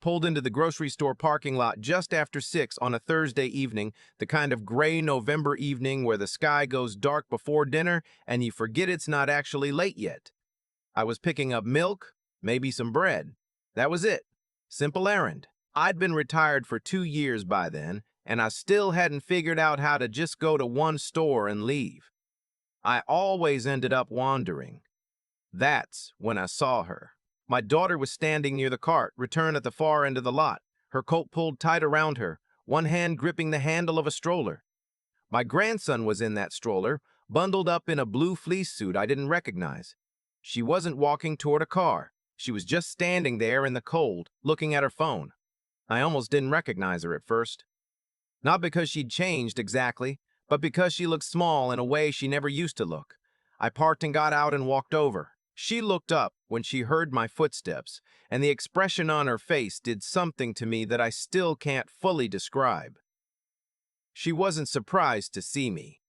Pulled into the grocery store parking lot just after 6 on a Thursday evening, the kind of gray November evening where the sky goes dark before dinner and you forget it's not actually late yet. I was picking up milk, maybe some bread. That was it. Simple errand. I'd been retired for 2 years by then, and I still hadn't figured out how to just go to one store and leave. I always ended up wandering. That's when I saw her. My daughter was standing near the cart, return at the far end of the lot, her coat pulled tight around her, one hand gripping the handle of a stroller. My grandson was in that stroller, bundled up in a blue fleece suit I didn't recognize. She wasn't walking toward a car. She was just standing there in the cold, looking at her phone. I almost didn't recognize her at first. Not because she'd changed exactly, but because she looked small in a way she never used to look. I parked and got out and walked over. She looked up when she heard my footsteps, and the expression on her face did something to me that I still can't fully describe. She wasn't surprised to see me.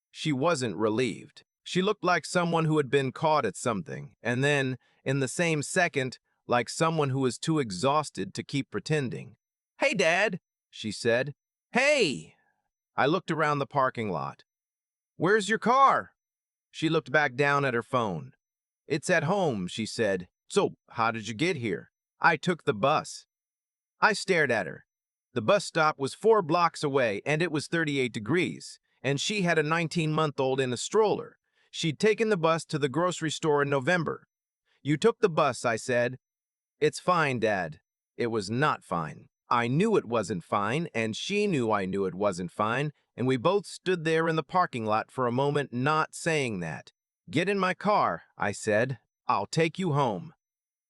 She wasn't relieved. She looked like someone who had been caught at something, and then, in the same second, like someone who was too exhausted to keep pretending. "Hey, Dad," she said. "Hey!" I looked around the parking lot. "Where's your car?" She looked back down at her phone. "It's at home," she said. "So, how did you get here?" "I took the bus." I stared at her. The bus stop was 4 blocks away, and it was 38 degrees, and she had a 19-month-old in a stroller. She'd taken the bus to the grocery store in November. "You took the bus," I said. "It's fine, Dad." It was not fine. I knew it wasn't fine, and she knew I knew it wasn't fine, and we both stood there in the parking lot for a moment not saying that. "Get in my car," I said. "I'll take you home."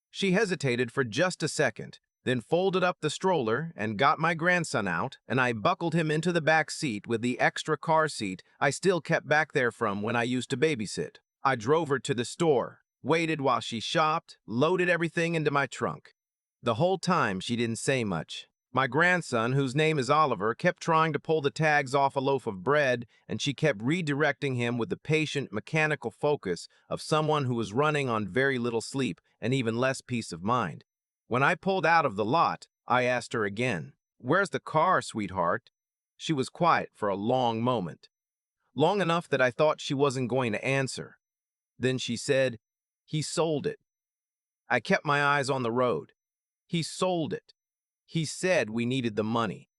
She hesitated for just a second, then folded up the stroller and got my grandson out, and I buckled him into the back seat with the extra car seat I still kept back there from when I used to babysit. I drove her to the store, waited while she shopped, loaded everything into my trunk. The whole time she didn't say much. My grandson, whose name is Oliver, kept trying to pull the tags off a loaf of bread, and she kept redirecting him with the patient, mechanical focus of someone who was running on very little sleep and even less peace of mind. When I pulled out of the lot, I asked her again, "Where's the car, sweetheart?" She was quiet for a long moment. Long enough that I thought she wasn't going to answer. Then she said, "He sold it." I kept my eyes on the road. He sold it. He said we needed the money.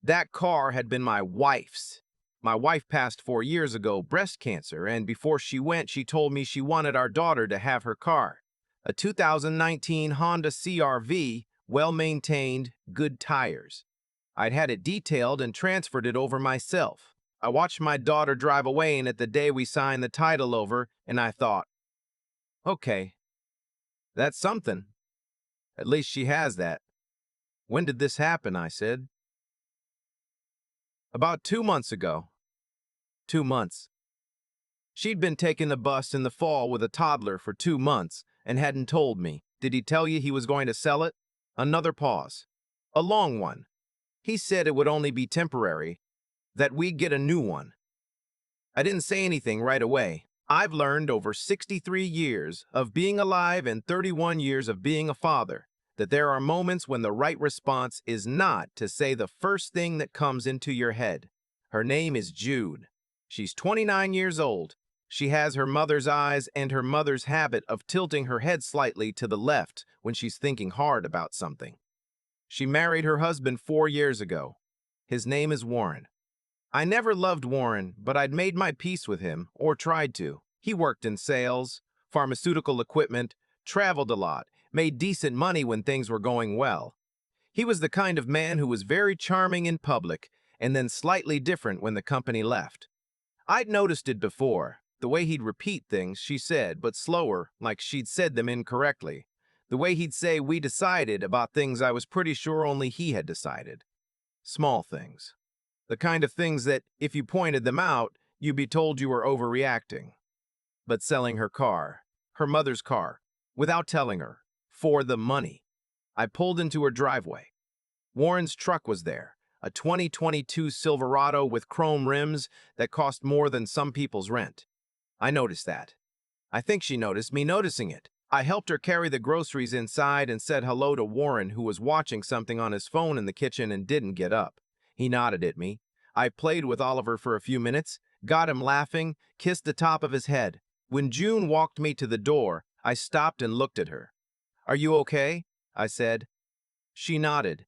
That car had been my wife's. My wife passed 4 years ago, breast cancer, and before she went, she told me she wanted our daughter to have her car. A 2019 Honda CR-V, well-maintained, good tires. I'd had it detailed and transferred it over myself. I watched my daughter drive away, and at the day we signed the title over, and I thought, okay, that's something. At least she has that. "When did this happen?" I said. "About 2 months ago." 2 months. She'd been taking the bus in the fall with a toddler for 2 months and hadn't told me. "Did he tell you he was going to sell it?" Another pause. A long one. "He said it would only be temporary, that we'd get a new one." I didn't say anything right away. I've learned over 63 years of being alive and 31 years of being a father that there are moments when the right response is not to say the first thing that comes into your head. Her name is Jude. She's 29 years old. She has her mother's eyes and her mother's habit of tilting her head slightly to the left when she's thinking hard about something. She married her husband 4 years ago. His name is Warren. I never loved Warren, but I'd made my peace with him, or tried to. He worked in sales, pharmaceutical equipment, traveled a lot, made decent money when things were going well. He was the kind of man who was very charming in public and then slightly different when the company left. I'd noticed it before, the way he'd repeat things she said, but slower, like she'd said them incorrectly. The way he'd say "we decided" about things I was pretty sure only he had decided. Small things. The kind of things that, if you pointed them out, you'd be told you were overreacting. But selling her mother's car, without telling her, for the money. I pulled into her driveway. Warren's truck was there, a 2022 Silverado with chrome rims that cost more than some people's rent. I noticed that. I think she noticed me noticing it. I helped her carry the groceries inside and said hello to Warren, who was watching something on his phone in the kitchen and didn't get up. He nodded at me. I played with Oliver for a few minutes, got him laughing, kissed the top of his head. When June walked me to the door, I stopped and looked at her. "Are you okay?" I said. She nodded.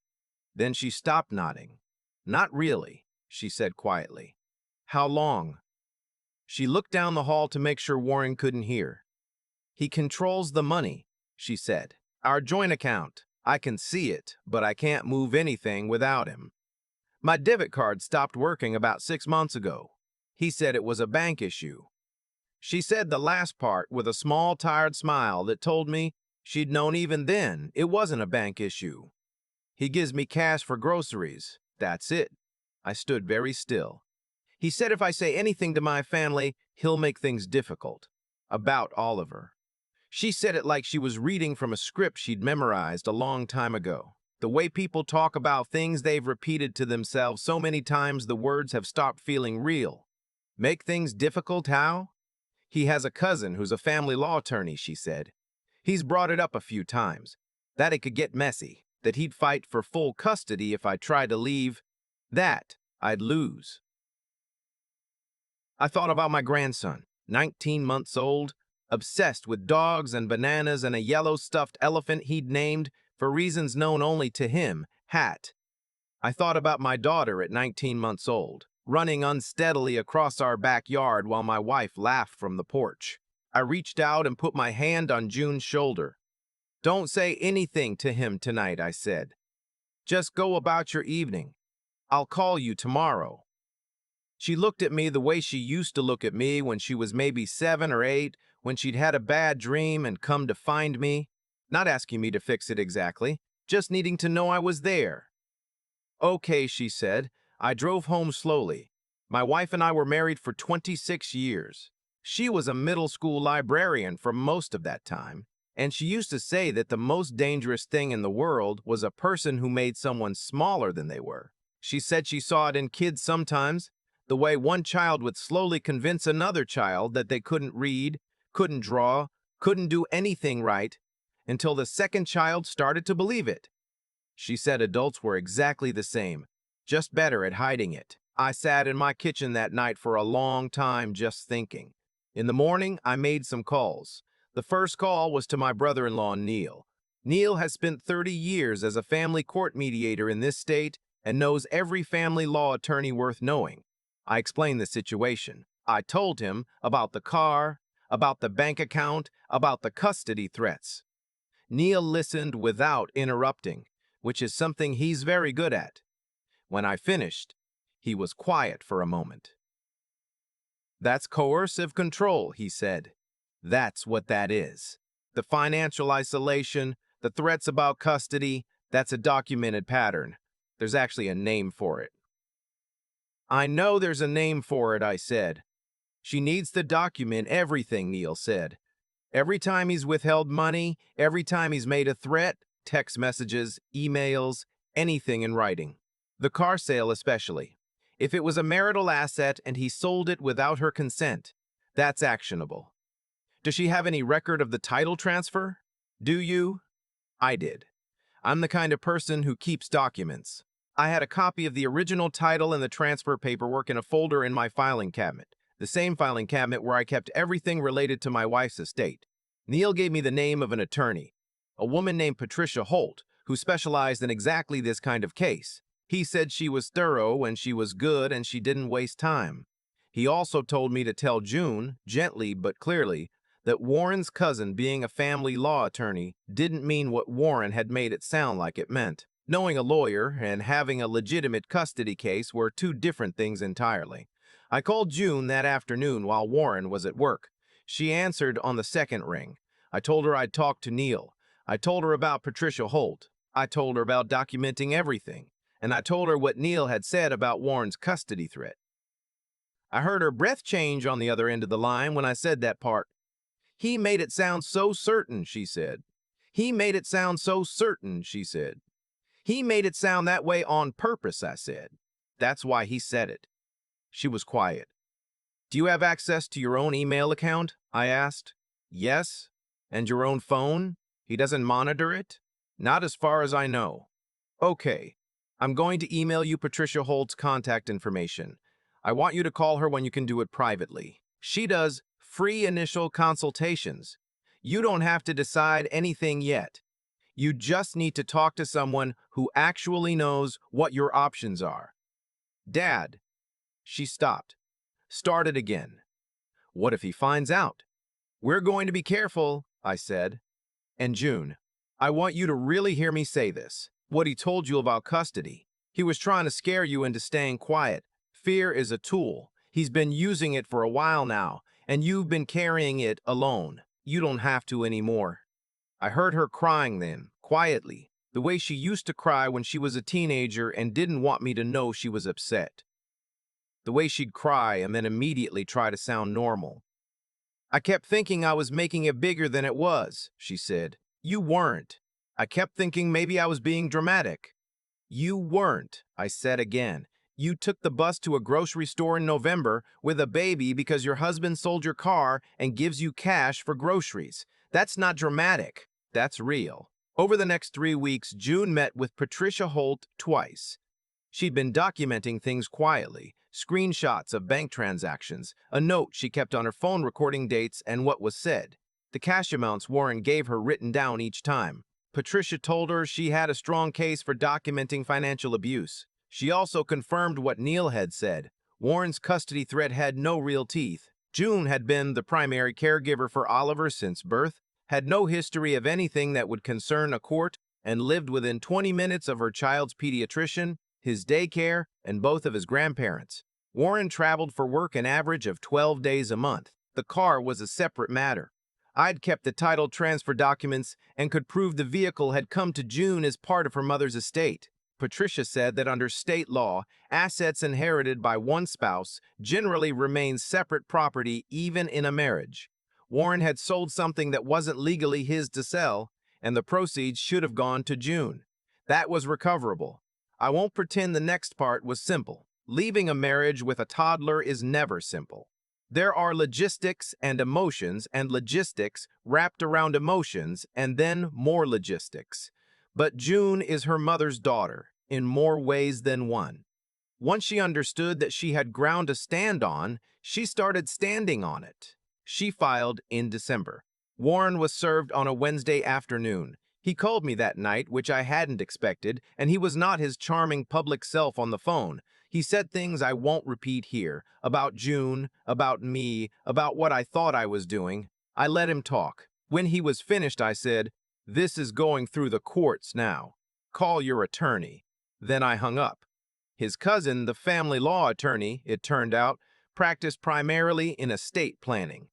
Then she stopped nodding. "Not really," she said quietly. "How long?" She looked down the hall to make sure Warren couldn't hear. "He controls the money," she said. "Our joint account. I can see it, but I can't move anything without him. My debit card stopped working about 6 months ago. He said it was a bank issue." She said the last part with a small, tired smile that told me she'd known even then it wasn't a bank issue. "He gives me cash for groceries. That's it." I stood very still. "He said if I say anything to my family, he'll make things difficult." About Oliver. She said it like she was reading from a script she'd memorized a long time ago. The way people talk about things they've repeated to themselves so many times the words have stopped feeling real. "Make things difficult, how?" "He has a cousin who's a family law attorney," she said. "He's brought it up a few times, that it could get messy, that he'd fight for full custody if I tried to leave, that I'd lose." I thought about my grandson, 19 months old, obsessed with dogs and bananas and a yellow stuffed elephant he'd named, for reasons known only to him, Hat. I thought about my daughter at 19 months old, running unsteadily across our backyard while my wife laughed from the porch. I reached out and put my hand on June's shoulder. "Don't say anything to him tonight," I said. "Just go about your evening. I'll call you tomorrow." She looked at me the way she used to look at me when she was maybe 7 or 8, when she'd had a bad dream and come to find me, not asking me to fix it exactly, just needing to know I was there. "Okay," she said. I drove home slowly. My wife and I were married for 26 years. She was a middle school librarian for most of that time, and she used to say that the most dangerous thing in the world was a person who made someone smaller than they were. She said she saw it in kids sometimes, the way one child would slowly convince another child that they couldn't read, couldn't draw, couldn't do anything right, until the second child started to believe it. She said adults were exactly the same, just better at hiding it. I sat in my kitchen that night for a long time just thinking. In the morning, I made some calls. The first call was to my brother-in-law, Neil. Neil has spent 30 years as a family court mediator in this state and knows every family law attorney worth knowing. I explained the situation. I told him about the car, about the bank account, about the custody threats. Neil listened without interrupting, which is something he's very good at. When I finished, he was quiet for a moment. "That's coercive control," he said. "That's what that is. The financial isolation, the threats about custody, that's a documented pattern. There's actually a name for it." "I know there's a name for it," I said. "She needs to document everything," Neil said. "Every time he's withheld money, every time he's made a threat, text messages, emails, anything in writing. The car sale especially. If it was a marital asset and he sold it without her consent, that's actionable." "Does she have any record of the title transfer?" "Do you?" I did. I'm the kind of person who keeps documents. I had a copy of the original title and the transfer paperwork in a folder in my filing cabinet, the same filing cabinet where I kept everything related to my wife's estate. Neil gave me the name of an attorney, a woman named Patricia Holt, who specialized in exactly this kind of case. He said she was thorough and she was good and she didn't waste time. He also told me to tell June, gently but clearly, that Warren's cousin being a family law attorney didn't mean what Warren had made it sound like it meant. Knowing a lawyer and having a legitimate custody case were two different things entirely. I called June that afternoon while Warren was at work. She answered on the second ring. I told her I'd talked to Neil. I told her about Patricia Holt. I told her about documenting everything. And I told her what Neil had said about Warren's custody threat. I heard her breath change on the other end of the line when I said that part. "He made it sound so certain," she said. "He made it sound so certain," she said. "He made it sound that way on purpose," I said. "That's why he said it." She was quiet. "Do you have access to your own email account?" I asked. "Yes." And your own phone? He doesn't monitor it? Not as far as I know. Okay. I'm going to email you Patricia Holt's contact information. I want you to call her when you can do it privately. She does free initial consultations. You don't have to decide anything yet. You just need to talk to someone who actually knows what your options are. Dad, she stopped. Started again. What if he finds out? We're going to be careful, I said. And June, I want you to really hear me say this. What he told you about custody. He was trying to scare you into staying quiet. Fear is a tool. He's been using it for a while now, and you've been carrying it alone. You don't have to anymore. I heard her crying then, quietly, the way she used to cry when she was a teenager and didn't want me to know she was upset. The way she'd cry and then immediately try to sound normal. I kept thinking I was making it bigger than it was, she said. You weren't. I kept thinking maybe I was being dramatic. You weren't, I said again. You took the bus to a grocery store in November with a baby because your husband sold your car and gives you cash for groceries. That's not dramatic. That's real. Over the next 3 weeks, June met with Patricia Holt twice. She'd been documenting things quietly, screenshots of bank transactions, a note she kept on her phone recording dates and what was said. The cash amounts Warren gave her written down each time. Patricia told her she had a strong case for documenting financial abuse. She also confirmed what Neil had said. Warren's custody threat had no real teeth. June had been the primary caregiver for Oliver since birth, had no history of anything that would concern a court, and lived within 20 minutes of her child's pediatrician, his daycare, and both of his grandparents. Warren traveled for work an average of 12 days a month. The car was a separate matter. I'd kept the title transfer documents and could prove the vehicle had come to June as part of her mother's estate. Patricia said that under state law, assets inherited by one spouse generally remain separate property even in a marriage. Warren had sold something that wasn't legally his to sell, and the proceeds should have gone to June. That was recoverable. I won't pretend the next part was simple. Leaving a marriage with a toddler is never simple. There are logistics and emotions and logistics wrapped around emotions and then more logistics. But June is her mother's daughter in more ways than one. Once she understood that she had ground to stand on, she started standing on it. She filed in December. Warren was served on a Wednesday afternoon. He called me that night, which I hadn't expected, and he was not his charming public self on the phone. He said things I won't repeat here, about June, about me, about what I thought I was doing. I let him talk. When he was finished, I said, "This is going through the courts now. Call your attorney." Then I hung up. His cousin, the family law attorney, it turned out, practiced primarily in estate planning.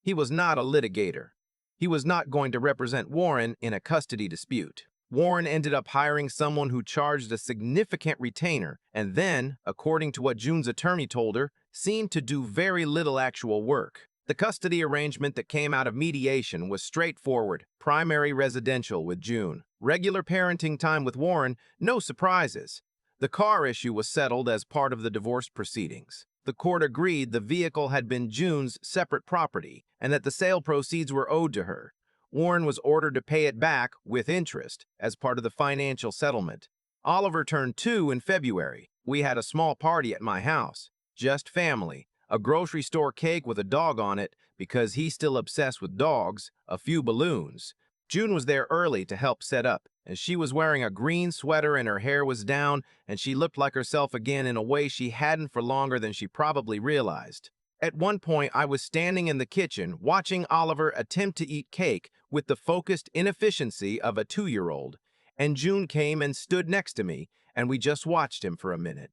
He was not a litigator. He was not going to represent Warren in a custody dispute. Warren ended up hiring someone who charged a significant retainer and then, according to what June's attorney told her, seemed to do very little actual work. The custody arrangement that came out of mediation was straightforward, primary residential with June, regular parenting time with Warren, no surprises. The car issue was settled as part of the divorce proceedings. The court agreed the vehicle had been June's separate property and that the sale proceeds were owed to her. Warren was ordered to pay it back with interest as part of the financial settlement. Oliver turned 2 in February. We had a small party at my house, just family, a grocery store cake with a dog on it because he's still obsessed with dogs, a few balloons. June was there early to help set up, and she was wearing a green sweater and her hair was down, and she looked like herself again in a way she hadn't for longer than she probably realized. At one point, I was standing in the kitchen watching Oliver attempt to eat cake with the focused inefficiency of a 2-year-old, and June came and stood next to me, and we just watched him for a minute.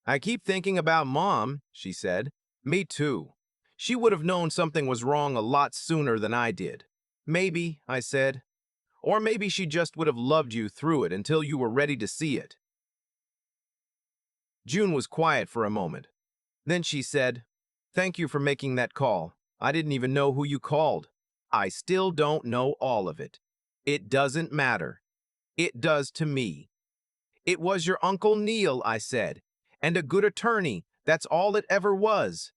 "I keep thinking about Mom," she said. "Me too. She would have known something was wrong a lot sooner than I did." "Maybe," I said. "Or maybe she just would have loved you through it until you were ready to see it." June was quiet for a moment. Then she said, "Thank you for making that call. I didn't even know who you called. I still don't know all of it. It doesn't matter. It does to me." "It was your Uncle Neil," I said, "and a good attorney. That's all it ever was."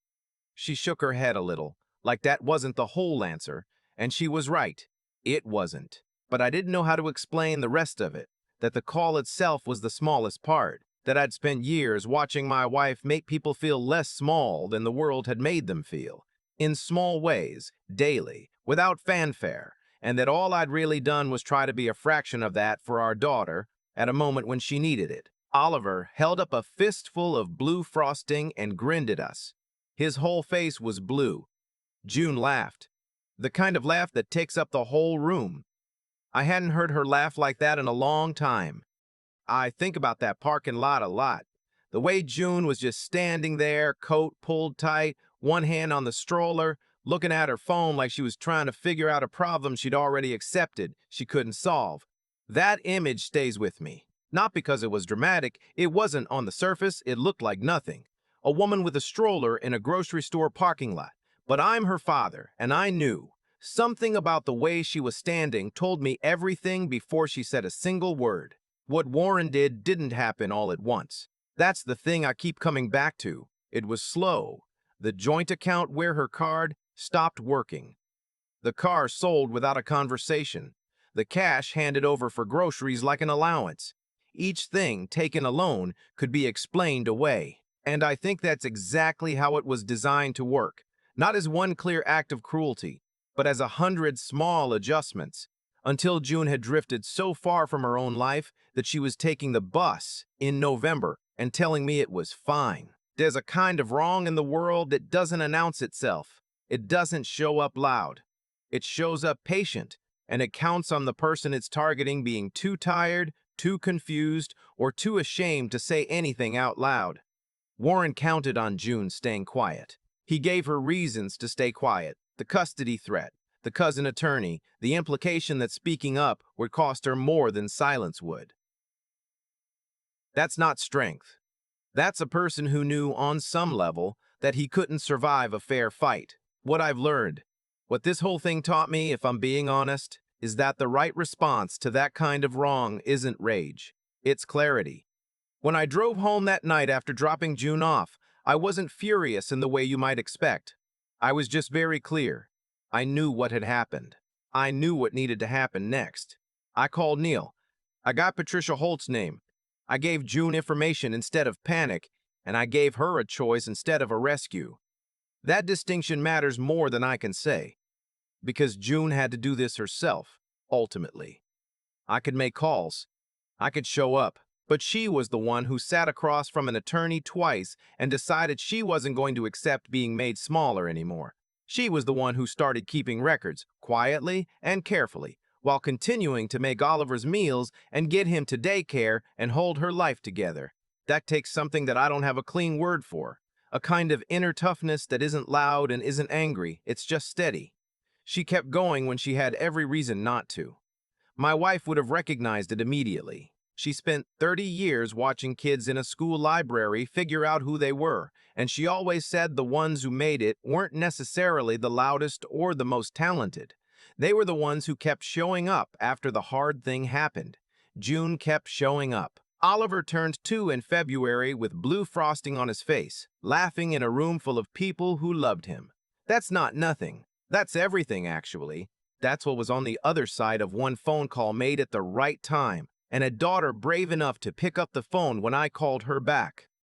She shook her head a little, like that wasn't the whole answer, And she was right. It wasn't. But I didn't know how to explain the rest of it, that the call itself was the smallest part, that I'd spent years watching my wife make people feel less small than the world had made them feel, in small ways, daily, without fanfare, and that all I'd really done was try to be a fraction of that for our daughter at a moment when she needed it. Oliver held up a fistful of blue frosting and grinned at us. His whole face was blue. June laughed, the kind of laugh that takes up the whole room. I hadn't heard her laugh like that in a long time. I think about that parking lot a lot. The way June was just standing there, coat pulled tight, one hand on the stroller, looking at her phone like she was trying to figure out a problem she'd already accepted she couldn't solve. That image stays with me. Not because it was dramatic, it wasn't on the surface, it looked like nothing. A woman with a stroller in a grocery store parking lot. But I'm her father, and I knew. Something about the way she was standing told me everything before she said a single word. What Warren did didn't happen all at once. That's the thing I keep coming back to. It was slow. The joint account where her card stopped working. The car sold without a conversation. The cash handed over for groceries like an allowance. Each thing taken alone could be explained away. And I think that's exactly how it was designed to work. Not as one clear act of cruelty, but as 100 small adjustments, until June had drifted so far from her own life that she was taking the bus in November and telling me it was fine. There's a kind of wrong in the world that doesn't announce itself. It doesn't show up loud. It shows up patient, and it counts on the person it's targeting being too tired, too confused, or too ashamed to say anything out loud. Warren counted on June staying quiet. He gave her reasons to stay quiet: the custody threat, the cousin attorney, the implication that speaking up would cost her more than silence would. That's not strength. That's a person who knew on some level that he couldn't survive a fair fight. What I've learned, what this whole thing taught me, if I'm being honest, is that the right response to that kind of wrong isn't rage. It's clarity. When I drove home that night after dropping June off, I wasn't furious in the way you might expect. I was just very clear. I knew what had happened. I knew what needed to happen next. I called Neil. I got Patricia Holt's name. I gave June information instead of panic, and I gave her a choice instead of a rescue. That distinction matters more than I can say, because June had to do this herself, ultimately. I could make calls. I could show up. But she was the one who sat across from an attorney twice and decided she wasn't going to accept being made smaller anymore. She was the one who started keeping records, quietly and carefully, while continuing to make Oliver's meals and get him to daycare and hold her life together. That takes something that I don't have a clean word for. A kind of inner toughness that isn't loud and isn't angry, it's just steady. She kept going when she had every reason not to. My wife would have recognized it immediately. She spent 30 years watching kids in a school library figure out who they were, and she always said the ones who made it weren't necessarily the loudest or the most talented. They were the ones who kept showing up after the hard thing happened. June kept showing up. Oliver turned 2 in February with blue frosting on his face, laughing in a room full of people who loved him. That's not nothing. That's everything, actually. That's what was on the other side of one phone call made at the right time, and a daughter brave enough to pick up the phone when I called her back.